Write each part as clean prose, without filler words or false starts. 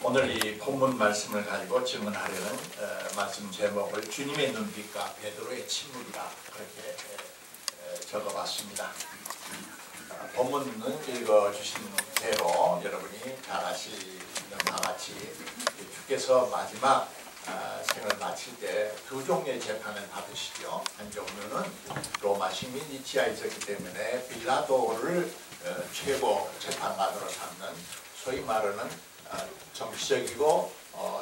오늘 이 본문 말씀을 가지고 증언하려는 말씀 제목을 주님의 눈빛과 베드로의 침묵이다, 그렇게 적어봤습니다. 본문은 읽어주신 대로 여러분이 다 아시는 바와 같이 주께서 마지막 생을 마칠 때 두 종류의 재판을 받으시죠. 한 종류는 로마 식민지 지하에 있었기 때문에 빌라도를 최고 재판관으로 삼는, 소위 말하는 정치적이고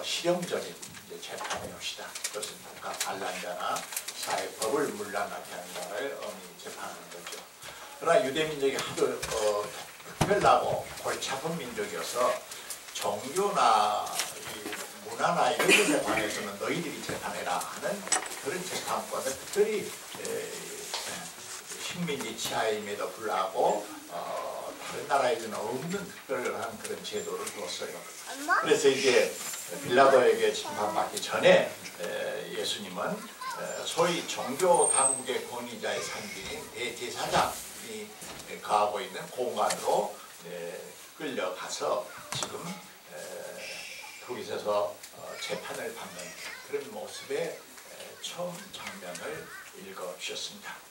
실용적인 재판의 것이다. 그것은 국가 반란자나 사회 법을 문란하게 하는 자를 엄히 재판하는 거죠. 그러나 유대민족이 하도 특별하고 골치 아픈 민족이어서 종교나 문화나 이런 것에 관해서는 너희들이 재판해라 하는 그런 재판권을 특별히 식민지 치하임에도 불구하고 다른 나라에서는 없는 특별한 그런 제도를 두었어요. 그래서 이제 빌라도에게 심판받기 전에 예수님은 소위 종교 당국의 권위자의 상징인 대제사장이 거하고 있는 공간으로 끌려가서 지금 거기서 재판을 받는 그런 모습의 처음 장면을 읽어주셨습니다.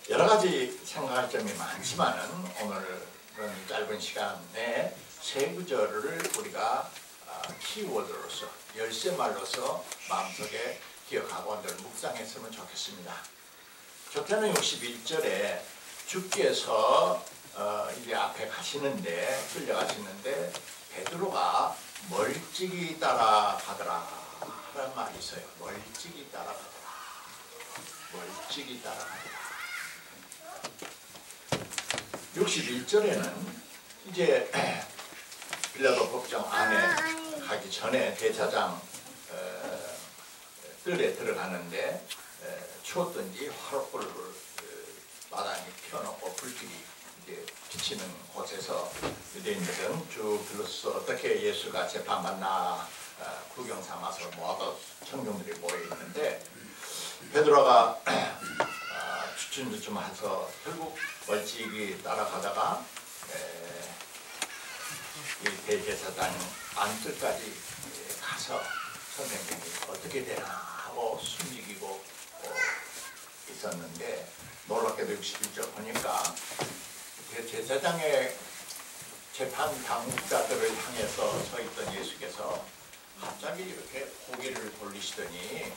여러 가지 생각할 점이 많지만은 오늘은 짧은 시간에 세 구절을 우리가 키워드로서 열쇠말로서 마음속에 기억하고 늘 묵상했으면 좋겠습니다. 적자는 61절에 주께서 이제 앞에 가시는데 끌려가시는데 베드로가 멀찍이 따라가더라 라는 말이 있어요. 멀찍이 따라가더라. 멀찍이 따라가더라. 61절에는 이제 빌라도 법정 안에 가기 전에 대제사장 뜰에 들어가는데 추웠던지 화롯불을 마당에 펴놓고 불길이 이제 비치는 곳에서 유대인들은 쭉 둘러서 어떻게 예수가 재판받나 구경 삼아서 모아서 청중들이 모여 있는데 베드로가 주춤주춤해서 결국 멀찍이 따라가다가 이 대제사장 안뜰까지 가서 선생님이 어떻게 되나 하고 숨기고 있었는데 놀랍게도 61절 보니까 제사장의 재판 당국자들을 향해서 서 있던 예수께서 갑자기 이렇게 고개를 돌리시더니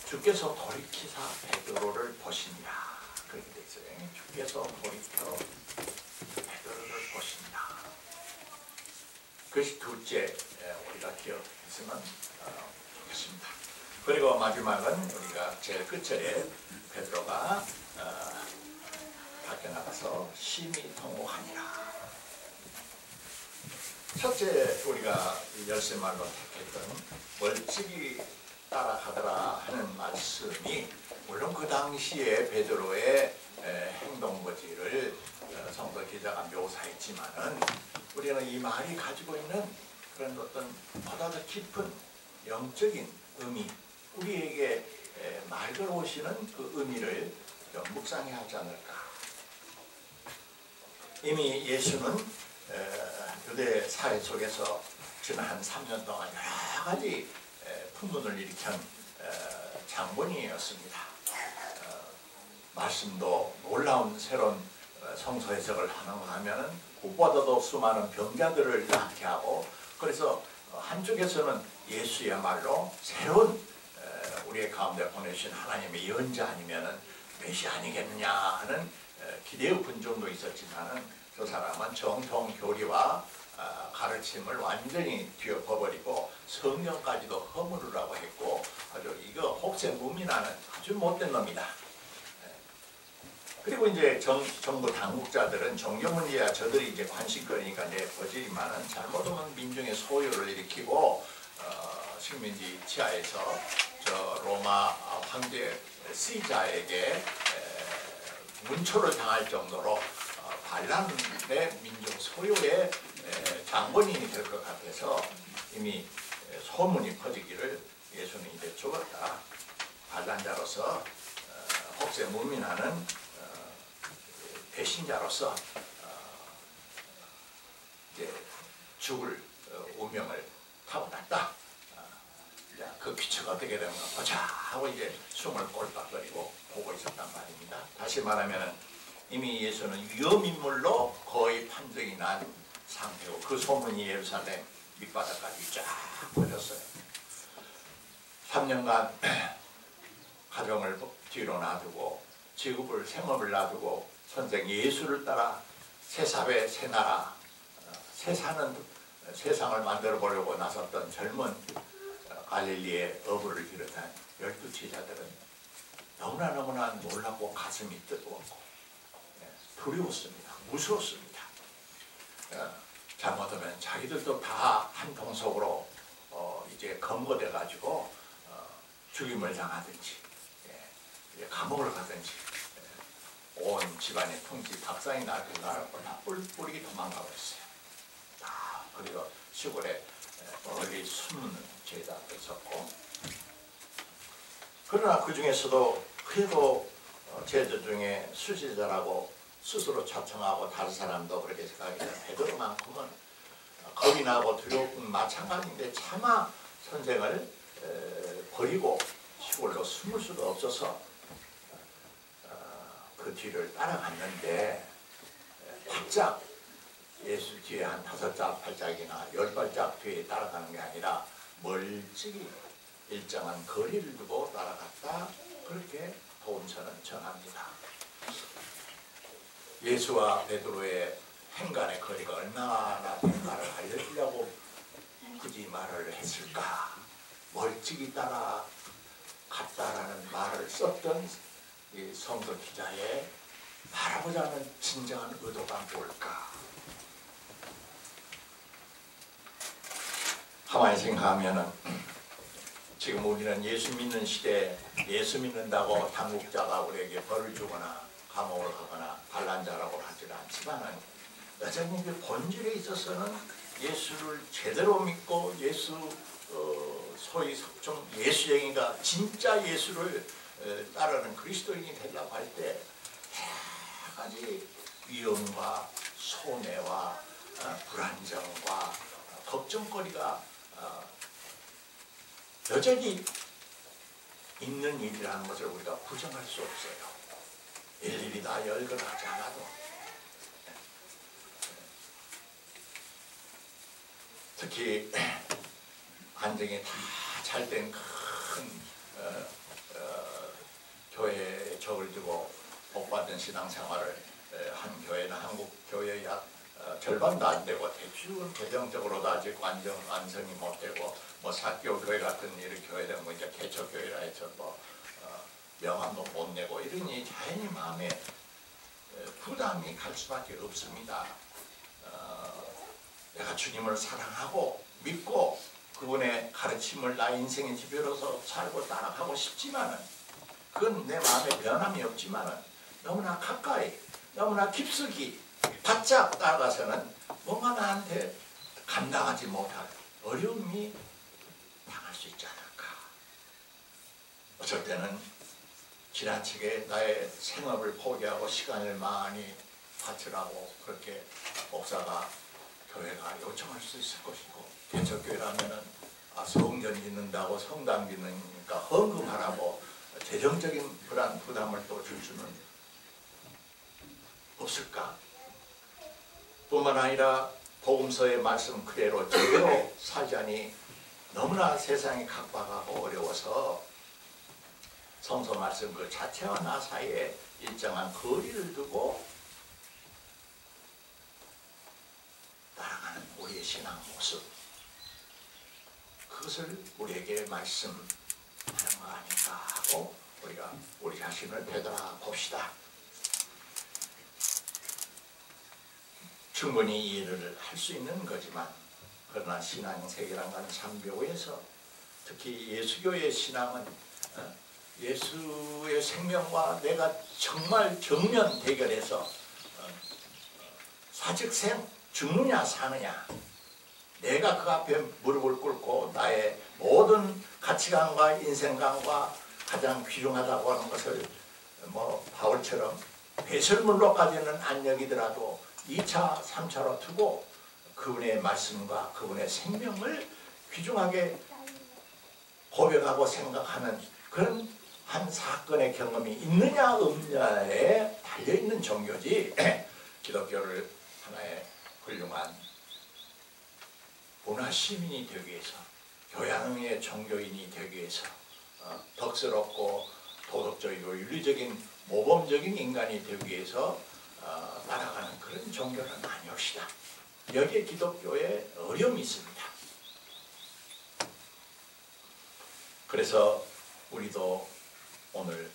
주께서 돌이키사 베드로를 보시니라, 그렇게 돼 있어요. 주께서 돌이켜 베드로를 보시니라. 그것이 둘째 우리가 기억했으면 좋겠습니다. 그리고 마지막은 우리가 제일 끝절에 베드로가 밖에 나가서 심히 통곡하니라. 첫째 우리가 열쇠말로 택했던 멀찍이 따라가더라 하는 말씀이 물론 그 당시에 베드로의 행동거지를 성도 기자가 묘사했지만은 우리는 이 말이 가지고 있는 그런 어떤 보다 더 깊은 영적인 의미, 우리에게 말 걸어오시는 그 의미를 좀 묵상해야 하지 않을까. 이미 예수는 유대 사회 속에서 지난 한 3년 동안 여러 가지 풍문을 일으킨 장본인이었습니다. 말씀도 놀라운 새로운 성서 해석을 하는가 하면은 그보다도 수많은 병자들을 낫게 하고, 그래서 한쪽에서는 예수야말로 새로운 우리의 가운데 보내주신 하나님의 예언자 아니면은 메시아 아니겠느냐 하는 기대의 분정도 있었지만은 저 사람은 정통 교리와 가르침을 완전히 뒤엎어버리고 성경까지도 허물으라고 했고 아주 이거 혹세무민하는 아주 못된 놈이다. 그리고 이제 정부 당국자들은 종교 문제야 저들이 이제 관심거리니까 이제 보지만은 잘못하면 민중의 소요를 일으키고 식민지 치하에서 저 로마 황제 시자에게 문초를 당할 정도로 반란의 민족 소유의 장본인이 될 것 같아서 이미 소문이 퍼지기를 예수는 이제 죽었다, 반란자로서 혹세무민하는 배신자로서 이제 죽을 운명을 타고났다. 그 귀처가 어떻게 되는가 보자 하고 이제 숨을 꼴깍거리고 보고 있었단 말입니다. 다시 말하면 이미 예수는 위험인물로 거의 판정이 난 상태고 그 소문이 예루살렘 밑바닥까지 쫙 퍼졌어요. 3년간 가정을 뒤로 놔두고 직업을 생업을 놔두고 선생 예수를 따라 새 사회 새 나라 새 사는 세상을 만들어 보려고 나섰던 젊은 갈릴리의 어부를 비롯한 12제자들은 너무나 놀랍고 가슴이 뜨거웠고 두려웠습니다. 무서웠습니다. 잘못하면 자기들도 다 한 통속으로 이제 검거돼 가지고 죽임을 당하든지 감옥을 가든지 온 집안의 통치 박상이 나를 다 뿔뿔이 도망가고 있어요. 다 그리고 시골에 멀리 숨는 제자도 있었고 그러나 그 중에서도 그래도 제자 중에 수제자라고 스스로 자청하고 다른 사람도 그렇게 생각하기 때문에 베드로만큼은 겁이 나고 두려운 마찬가지인데 차마 선생을 버리고 시골로 숨을 수도 없어서 그 뒤를 따라갔는데 바짝 예수 뒤에 한 5짝, 8짝이나 10발짝 뒤에 따라가는 게 아니라 멀찍이 일정한 거리를 두고 따라갔다. 그렇게 복음서는 전합니다. 예수와 베드로의 행간의 거리가 얼마나 된가를 알려주려고 굳이 말을 했을까? 멀찍이 따라갔다라는 말을 썼던 이 성도 기자의 말하고자 하는 진정한 의도가 뭘까? 가만히 생각하면은 지금 우리는 예수 믿는 시대에 예수 믿는다고 당국자가 우리에게 벌을 주거나 감옥을 가거나 반란자라고 하지는 않지만은 여전히 그 본질에 있어서는 예수를 제대로 믿고 예수 소위 속종 예수쟁이가 진짜 예수를 따르는 그리스도인이 되려고 할 때 여러 가지 위험과 손해와 불안정과 걱정거리가 여전히 있는 일이라는 것을 우리가 부정할 수 없어요. 일일이 다 열거하지 않아도. 특히 안정이 다 잘 된 큰 교회에 적을 두고 복받은 신앙생활을 한 교회는 한국 교회의 약 절반도 안 되고 대충 개정적으로도 아직 완성이 못 되고 뭐 사교 교회 같은 이런 교회는 뭐 이제 개척 교회라 해서 뭐 명함도 못 내고 이러니 자연히 마음에 부담이 갈 수밖에 없습니다. 내가 주님을 사랑하고 믿고 그분의 가르침을 나의 인생의 지표로서 살고 따라가고 싶지만은 그건 내 마음에 변함이 없지만은 너무나 가까이 너무나 깊숙이 바짝 따라가서는 뭔가 나한테 감당하지 못할 어려움이 당할 수 있지 않을까. 어쩔 때는 지나치게 나의 생업을 포기하고 시간을 많이 바치라고 그렇게 목사가 교회가 요청할 수 있을 것이고 개척교회라면은 성전 짓는다고 성당 짓는니까 헌금하라고 재정적인 그런 부담을 또 줄 수는 없을까? 뿐만 아니라 복음서의 말씀 그대로 제대로 살자니 너무나 세상이 각박하고 어려워서 성서 말씀 그 자체와 나 사이에 일정한 거리를 두고 따라가는 우리의 신앙 모습, 그것을 우리에게 말씀하는 거 아닌가 하고 우리가 우리 자신을 되돌아봅시다. 충분히 이해를 할 수 있는 거지만 그러나 신앙 세계란 건 참 묘해서 특히 예수교의 신앙은 예수의 생명과 내가 정말 정면 대결해서 사즉생 죽느냐 사느냐, 내가 그 앞에 무릎을 꿇고 나의 모든 가치관과 인생관과 가장 귀중하다고 하는 것을 뭐 바울처럼 배설물로까지는 안 여기더라도 2차, 3차로 두고 그분의 말씀과 그분의 생명을 귀중하게 고백하고 생각하는 그런 한 사건의 경험이 있느냐 없느냐에 달려있는 종교지 기독교를 하나의 훌륭한 문화 시민이 되기 위해서 교양의 종교인이 되기 위해서 덕스럽고 도덕적이고 윤리적인 모범적인 인간이 되기 위해서 따라가는 그런 종교는 아니옵시다. 여기에 기독교에 어려움이 있습니다. 그래서 우리도 오늘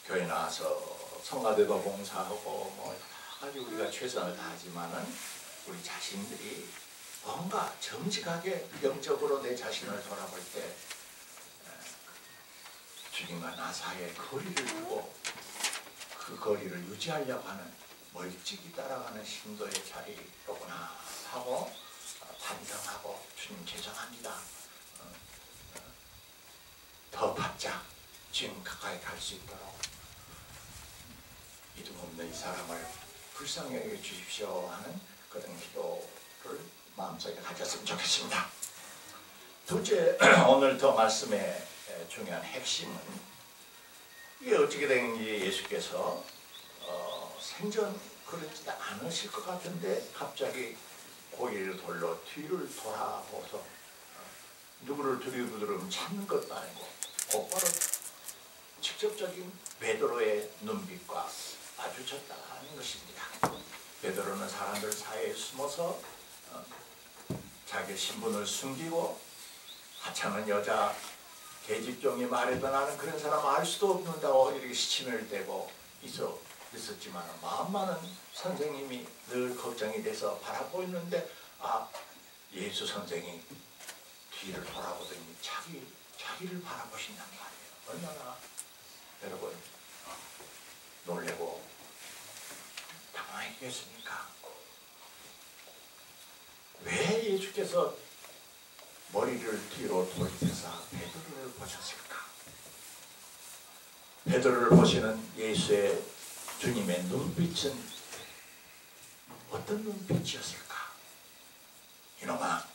교회 나와서 성가대도 봉사하고 뭐 아주 우리가 최선을 다하지만은 우리 자신들이 뭔가 정직하게 영적으로 내 자신을 돌아볼 때 주님과 나 사이에 거리를 두고 그 거리를 유지하려고 하는 멀찍이 따라가는 신도의 자리로구나 하고 반성하고 주님 죄송합니다. 더 바짝 주님 가까이 갈 수 있도록 이름 없는 이 사람을 불쌍히 여겨 주십시오 하는 그런 기도를 마음속에 가졌으면 좋겠습니다. 둘째, 오늘 더 말씀의 중요한 핵심은 이게 어떻게 된지 예수께서 생전 그렇지 않으실 것 같은데 갑자기 고개를 돌려 뒤를 돌아보서 누구를 두리부두름 찾는 것도 아니고 곧바로 직접적인 베드로의 눈빛과 마주쳤다는 것입니다. 베드로는 사람들 사이에 숨어서 자기 신분을 숨기고 하찮은 여자 계집종이 말해도 나는 그런 사람 알 수도 없는다고 이렇게 시침을 대고 있었지만 마음 많은 선생님이 늘 걱정이 돼서 바라보고 있는데 예수 선생이 뒤를 돌아보더니 자기를 바라보신단 말이에요. 얼마나 여러분 놀래고 당황했겠습니까? 왜 예수께서 머리를 뒤로 돌리셔서 베드로를 보셨을까? 베드로를 보시는 예수의 주님의 눈빛은 어떤 눈빛이었을까? 이놈아,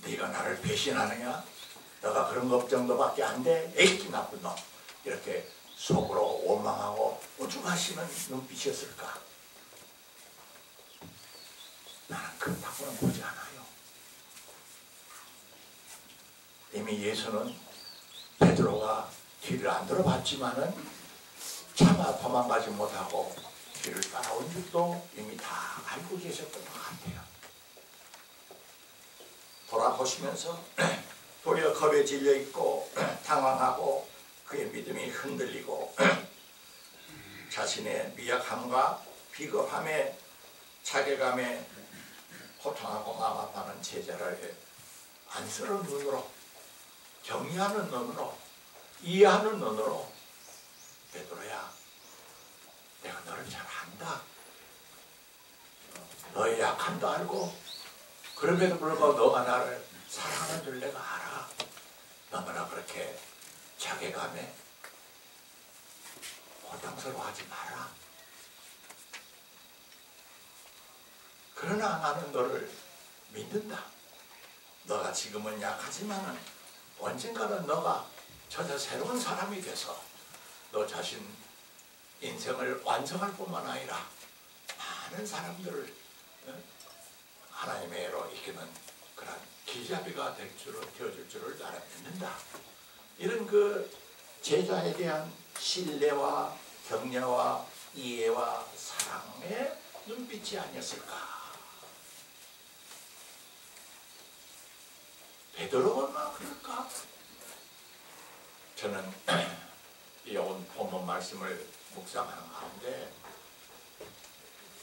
네가 나를 배신하느냐? 너가 그런 것 정도밖에 안 돼? 에이 나쁜 놈! 이렇게 속으로 원망하고 우중하시는 눈빛이었을까? 나는 그렇다고는 보지 않아요. 이미 예수는 베드로가 뒤를 안 들어봤지만은 차마 도망가지 못하고 뒤를 따라온 줄도 이미 다 알고 계셨던 것 같아요. 돌아보시면서 도리어 겁에 질려 있고 당황하고 그의 믿음이 흔들리고 자신의 미약함과 비겁함에 자괴감에 고통하고 마음 아파하는 제자를 안쓰러운 눈으로 경외하는 눈으로 이해하는 눈으로 베드로야 내가 너를 잘 안다. 너의 약함도 알고 그럼에도 불구하고 너가 나를 사랑하는 줄 내가 알아. 너무나 그렇게 자괴감에 고통스러워하지 마라. 그러나 나는 너를 믿는다. 너가 지금은 약하지만은 언젠가는 너가 전혀 새로운 사람이 돼서 너 자신 인생을 완성할 뿐만 아니라 많은 사람들을 하나님의 애로 이끄는 그런 기자비가 되어줄 줄을 나는 믿는다. 이런 그 제자에 대한 신뢰와 격려와 이해와 사랑의 눈빛이 아니었을까. 베드로가 그럴까? 저는 이 오늘 본문 말씀을 묵상하는 가운데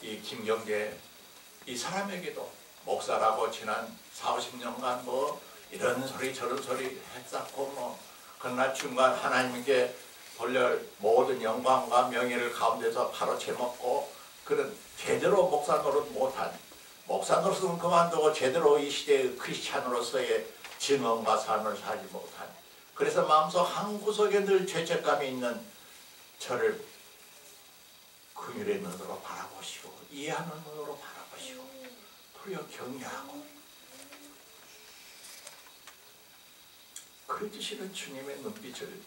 이 김경재 이 사람에게도 목사라고 지난 40-50년간 뭐 이런 소리 저런 소리 했었고 뭐 그러나 중간 하나님께 돌릴 모든 영광과 명예를 가운데서 바로 채먹고 그런 제대로 목사 노릇 못한 목사 노릇은 그만두고 제대로 이 시대의 크리스찬으로서의 증언과 삶을 살지 못한 그래서 마음속 한 구석에 늘 죄책감이 있는 저를 그 긍휼의 눈으로 바라보시고 이해하는 눈으로 바라보시고 도리어 경외하고 그려주시는 주님의 눈빛을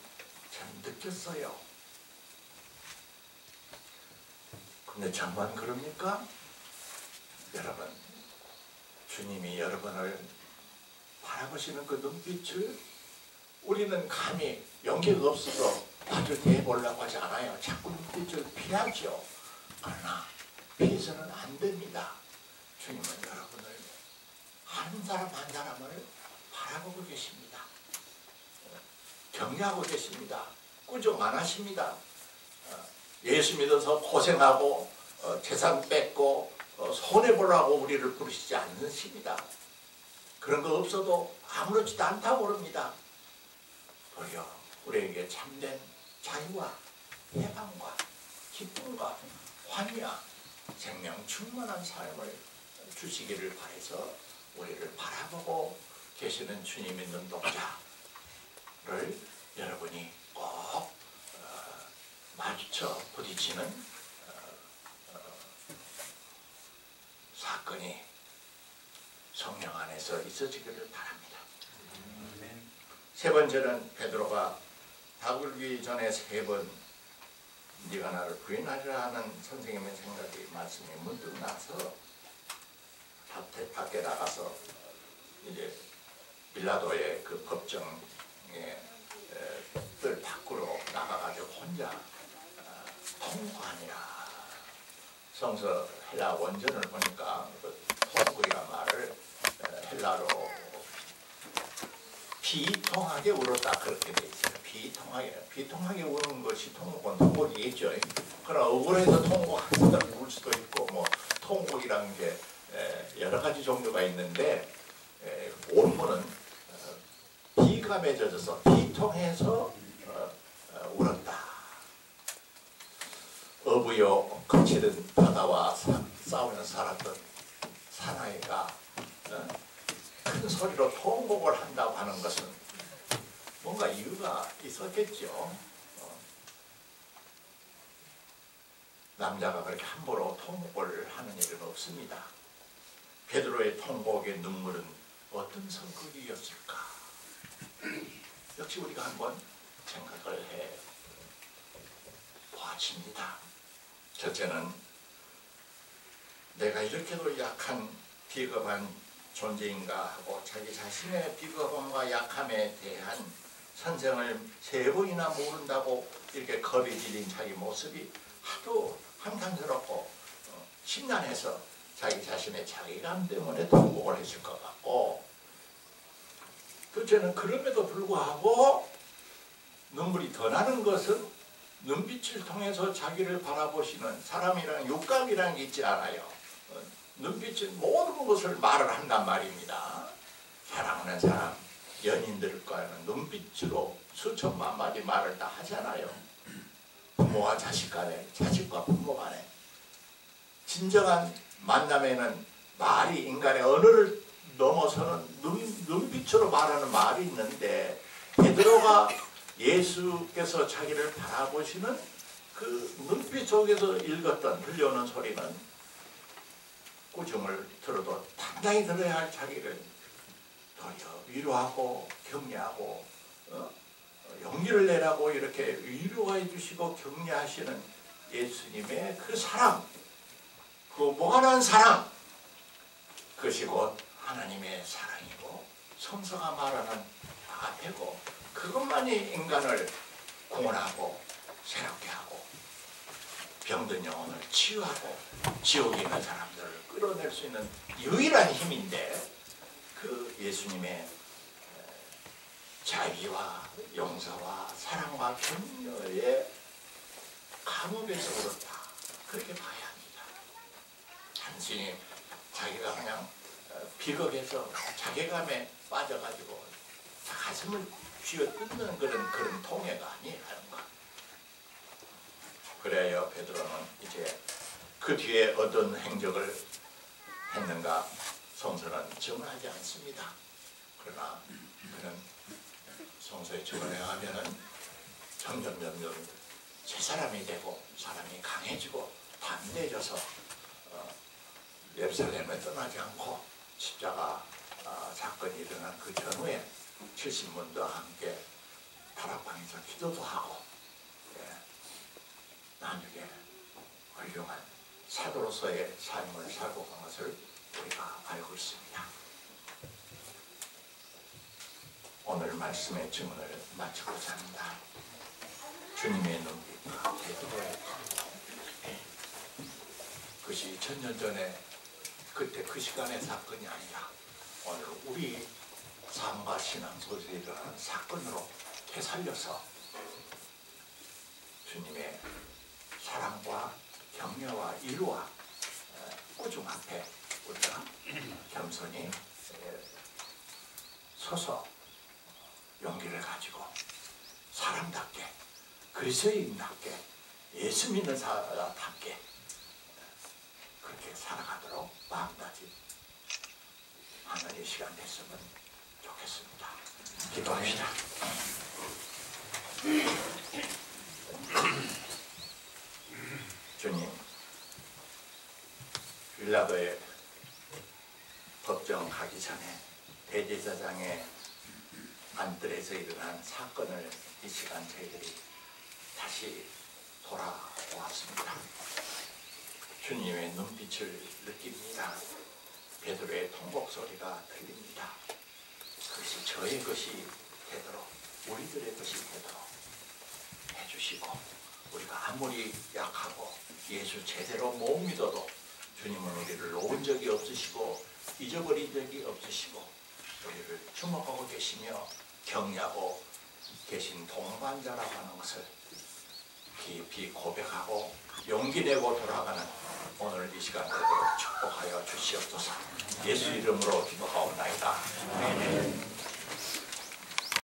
참 느꼈어요. 근데 정말 그럽니까? 여러분, 주님이 여러분을 바라보시는 그 눈빛을 우리는 감히 용기가 없어서 마주 대보려고 하지 않아요. 자꾸 눈빛을 피하죠. 그러나 피해서는 안 됩니다. 주님은 여러분을 한 사람 한 사람을 바라보고 계십니다. 경외하고 계십니다. 꾸중 안 하십니다. 예수 믿어서 고생하고 재산 뺏고 손해보려고 우리를 부르시지 않으십니다. 그런 거 없어도 아무렇지도 않다고 그럽니다. 도리어 우리에게 참된 자유와 해방과 기쁨과 환희와 생명 충만한 삶을 주시기를 바라서 우리를 바라보고 계시는 주님의 눈동자를 여러분이 꼭 마주쳐 부딪히는 사건이 성령 안에서 있어지기를 바랍니다. 세 번째는 베드로가 다굴기 전에 3번 네가 나를 부인하리라 하는 선생님의 생각이 말씀이 문득 나서 밖에 나가서 이제 빌라도의 그 법정에 뜰 밖으로 나가가지고 혼자 통곡하니라. 성서 헬라 원전을 보니까 그 통곡이란 말을 헬라로 비통하게 울었다 그렇게 돼 있어요. 비통하게 우는 것이 통곡은 통곡이겠죠. 그러나 억울해서 통곡하는 사람이 울 수도 있고 뭐 통곡이라는 게 여러 가지 종류가 있는데 원문은 비감에 젖어서 비통해서 울었다. 어부요 거칠은 바다와 싸우며 살았던 사나이가 큰 소리로 통곡을 한다고 하는 것은 뭔가 이유가 있었겠죠. 남자가 그렇게 함부로 통곡을 하는 일은 없습니다. 베드로의 통곡의 눈물은 어떤 성격이었을까? 역시 우리가 한번 생각을 해 보아집니다. 첫째는 내가 이렇게도 약한 비겁한 존재인가 하고 자기 자신의 비겁함과 약함에 대한 선생을 3번이나 모른다고 이렇게 겁이 질린 자기 모습이 하도 한탄스럽고 심란해서 자기 자신의 자괴감 때문에 통곡을 했을 것 같고, 둘째는 그럼에도 불구하고 눈물이 더 나는 것은 눈빛을 통해서 자기를 바라보시는 사람이라는 육감이라는 게 있지 않아요. 눈빛은 모든 것을 말을 한단 말입니다. 사랑하는 사람, 연인들과는 눈빛으로 수천만 마디 말을 다 하잖아요. 부모와 자식 간에, 자식과 부모 간에. 진정한 만남에는 말이 인간의 언어를 넘어서는 눈빛으로 말하는 말이 있는데, 베드로가 예수께서 자기를 바라보시는 그 눈빛 속에서 읽었던 들려오는 소리는 꾸중을 들어도 단단히 들어야 할 자기를 도리어 위로하고 격려하고 용기를 내라고 이렇게 위로해 주시고 격려하시는 예수님의 그 사랑, 그 무한한 사랑, 그것이 곧 하나님의 사랑이고 성서가 말하는 아가페고, 그것만이 인간을 구원하고 새롭게 하고 병든 영혼을 치유하고 지옥에 있는 사람들을 끌어낼 수 있는 유일한 힘인데, 그 예수님의 자비와 용서와 사랑과 격려의 감옥에서 그렇다, 그렇게 봐야 합니다. 단순히 자기가 그냥 비겁해서 자괴감에 빠져가지고 가슴을 쥐어뜯는 그런 통해가 아니라는 것. 그래야 베드로는 이제 그 뒤에 어떤 행적을 했는가 성서는 증언하지 않습니다. 그러나 그는 성서에 증언해 가면은 점점 새 사람이 되고 사람이 강해지고 담대해져서 예루살렘에 떠나지 않고 십자가 사건이 일어난 그 전후에 70문도와 함께 다락방에서 기도도 하고 나중에 훌륭한 사도로서의 삶을 살고 간 것을 우리가 알고 있습니다. 오늘 말씀의 증언을 마치고자 합니다. 주님의 눈빛과 베드로의 그것이 2000년 전에 그때 그 시간의 사건이 아니라 오늘 우리 삶과 신앙 속에서 일어나는 사건으로 되살려서 주님의 사랑과 격려와 이루와 꾸중 앞에 우리가 겸손히 서서 용기를 가지고 사람답게 그리스도인답게 예수 믿는 사람답게 그렇게 살아가도록 마음가짐 하는 이 시간 됐으면 좋겠습니다. 기도합시다. 주님, 빌라도의 법정 가기 전에 대제사장의 안뜰에서 일어난 사건을 이 시간 저희들이 다시 돌아보았습니다. 주님의 눈빛을 느낍니다. 베드로의 통곡 소리가 들립니다. 그것이 저의 것이 되도록 우리들의 것이 되도록 해주시고 우리가 아무리 약하고 예수 제대로 못 믿어도 주님은 우리를 놓은 적이 없으시고 잊어버린 적이 없으시고 우리를 주목하고 계시며 격려하고 계신 동반자라고 하는 것을 깊이 고백하고 용기 내고 돌아가는 오늘 이 시간 되도록 축복하여 주시옵소서. 예수 이름으로 기도하옵나이다. 아멘.